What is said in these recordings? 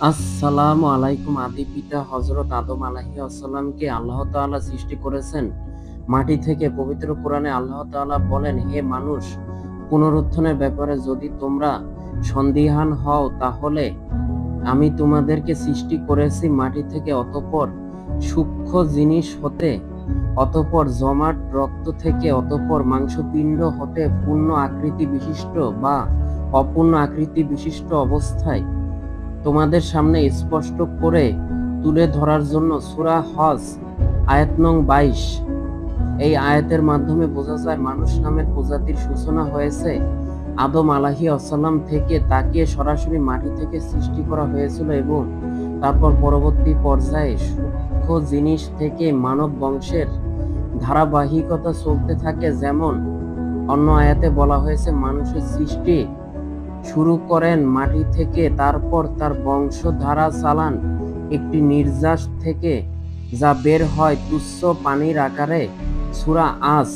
আসসালামু আলাইকুম। আদি পিতা হযরত আদম আলাইহিস সালামকে আল্লাহ তাআলা সৃষ্টি করেছেন মাটি থেকে। পবিত্র কোরআনে আল্লাহ তাআলা বলেন, হে মানুষ, পুনরুত্থানের ব্যাপারে যদি তোমরা সন্দিহান হও, তাহলে আমি তোমাদেরকে সৃষ্টি করেছি মাটি থেকে, অতঃপর সূক্ষ্ম জিনিস হতে, অতঃপর জমাট রক্ত থেকে, অতঃপর মাংসপিণ্ড হতে পূর্ণ আকৃতি বিশিষ্ট বা অপূর্ণ আকৃতি বিশিষ্ট অবস্থায় তোমাদের সামনে স্পষ্ট করে তুলে ধরার জন্য সূরা হজ আয়াত নং ২২। এই আয়াতের মাধ্যমে বোঝা যায় মানুষ নামের প্রজাতির সূচনা হয়েছে আদম আলাইহিস সালাম থেকে। তাকে সরাসরি মাটি থেকে সৃষ্টি করা হয়েছিল এবং তারপর পরবর্তী পর্যায়ে সূক্ষ্ম জিনিস থেকে মানব বংশের ধারাবাহিকতা চলতে থাকে। যেমন অন্য আয়াতে বলা হয়েছে, মানুষের সৃষ্টি শুরু করেন মাটি থেকে, তারপর তার বংশধারা চালান একটি নির্যাস থেকে, যা বের হয় তুচ্ছ পানির আকারে। সূরা আস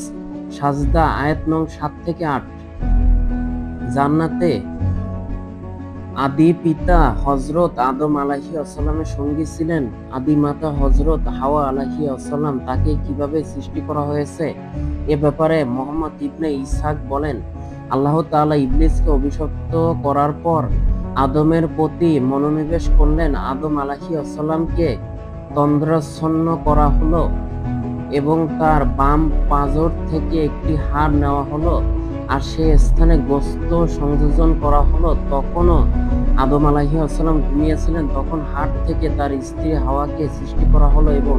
সাজদা আয়াত নং ৭-৮। জান্নাতে আদি পিতা হযরত আদম আলাইহিস সালামের সঙ্গী ছিলেন আদি মাতা হযরত হাওয়া আলাইহিস সালাম। তাকে কিভাবে সৃষ্টি করা হয়েছে এ ব্যাপারে মুহাম্মদ ইবনে ইসহাক বলেন, আল্লাহ তাআলা ইবলিসকে অভিশপ্ত করার পর আদমের প্রতি মনোনিবেশ করলেন। আদম আলাইহিস সালামকে তন্দ্রাচ্ছন্ন করা হলো এবং তার বাম পাঁজর থেকে একটি হাড় নেওয়া হলো আর সে স্থানে গোশত সংযোজন করা হলো। তখনও আদম আলাইহিস সালাম ঘুমিয়েছিলেন। তখন হাড় থেকে তার স্ত্রী হাওয়াকে সৃষ্টি করা হলো এবং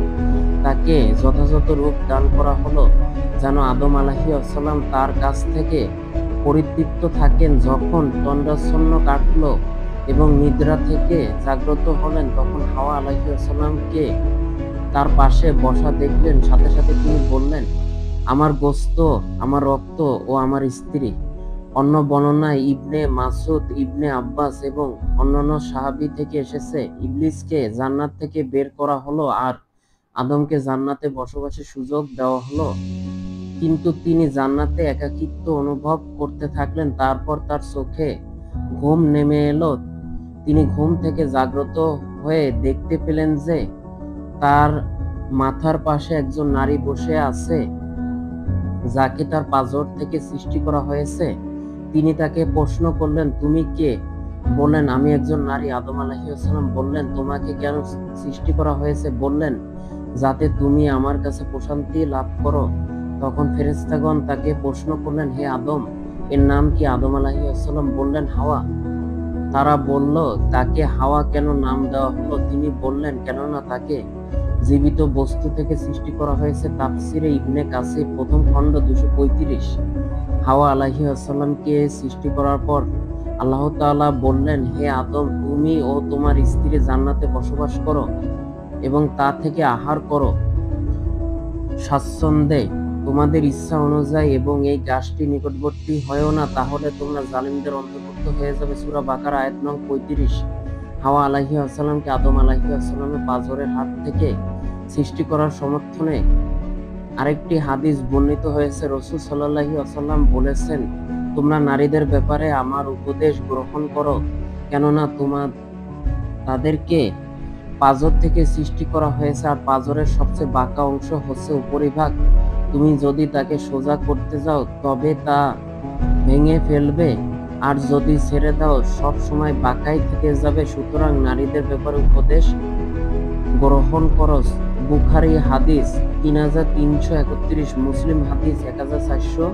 তাকে যথাযথ রূপ দান করা হলো, যেন আদম আলাইহিস সালাম তার কাছ থেকে পরিতৃপ্ত থাকেন। যখন তন্দ্রাচ্ছন্ন কাটল এবং নিদ্রা থেকে জাগ্রত হলেন, তখন হাওয়া আলাইহিস সালামকে তার পাশে বসা দেখলেন। সাথে সাথে তিনি বললেন, আমার গোশত, আমার রক্ত ও আমার স্ত্রী। অন্য বর্ণনায় ইবনে মাসউদ, ইবনে আব্বাস এবং অন্যান্য সাহাবী থেকে এসেছে, ইবলিসকে জান্নাত থেকে বের করা হলো আর আদমকে জান্নাতে বসবাসের সুযোগ দেওয়া হলো। কিন্তু তিনি জান্নাতে একাকিত্ব অনুভব করতে থাকলেন। তারপর তার চোখে ঘুম নেমে এলো। তিনি ঘুম থেকে জাগ্রত হয়ে দেখতে পেলেন যে তার মাথার পাশে একজন নারী বসে আছে, যাকে তার পাঁজর থেকে সৃষ্টি করা হয়েছে। তিনি তাকে প্রশ্ন করলেন, তুমি কে? বললেন, আমি একজন নারী। আদম আলাইহিস সালাম বললেন, তোমাকে কেন সৃষ্টি করা হয়েছে? বললেন, যাতে তুমি আমার কাছে প্রশান্তি লাভ করো। তখন ফেরেশতাগণ তাকে প্রশ্ন করলেন, হে আদম, এর নাম কি? আদম আলাইহিস সালাম বললেন, হাওয়া। তারা বলল, তাকে হাওয়া কেন নাম দেওয়া হলো? তিনি বললেন, কেননা তাকে জীবিত বস্তু থেকে সৃষ্টি করা হয়েছে। তাফসিরে ইবনে কাসির প্রথম খণ্ড ২৩৫। হাওয়া আলাইহিস সালামকে সৃষ্টি করার পর আল্লাহ তাআলা বললেন, হে আদম, তুমি ও তোমার স্ত্রী জান্নাতে বসবাস করো এবং তা থেকে আহার করো স্বাচ্ছন্দ্যে তোমাদের ইচ্ছা অনুযায়ী, এবং এই গাছটি নিকটবর্তী হয়ও না, তাহলে তোমরা জালিমদের অন্তর্ভুক্ত হয়ে যাবে। সূরা বাকারা আয়াত নং ৩৫। হাওয়া আলাইহিস সালামকে আদম আলাইহিস সালামের পাঁজরের হাত থেকে সৃষ্টি করার সমর্থনে আরেকটি হাদিস বর্ণিত হয়েছে। রাসূল সাল্লাল্লাহু আলাইহি ওয়াসাল্লাম বলেছেন, তোমরা নারীদের ব্যাপারে আমার উপদেশ গ্রহণ করো, কেননা তাদেরকে পাঁজর থেকে সৃষ্টি করা হয়েছে আর পাঁজরের সবচেয়ে বাঁকা অংশ হচ্ছে উপরিভাগ। তুমি যদি তাকে সোজা করতে যাও তবে তা ভেঙে ফেলবে, আর যদি ছেড়ে দাও সব সময় বাঁকাই থেকে যাবে। সুতরাং নারীদের ব্যাপারে উপদেশ গ্রহণ করো। বুখারী হাদিস ৩৩৩১, মুসলিম হাদিস ১৪৬৮।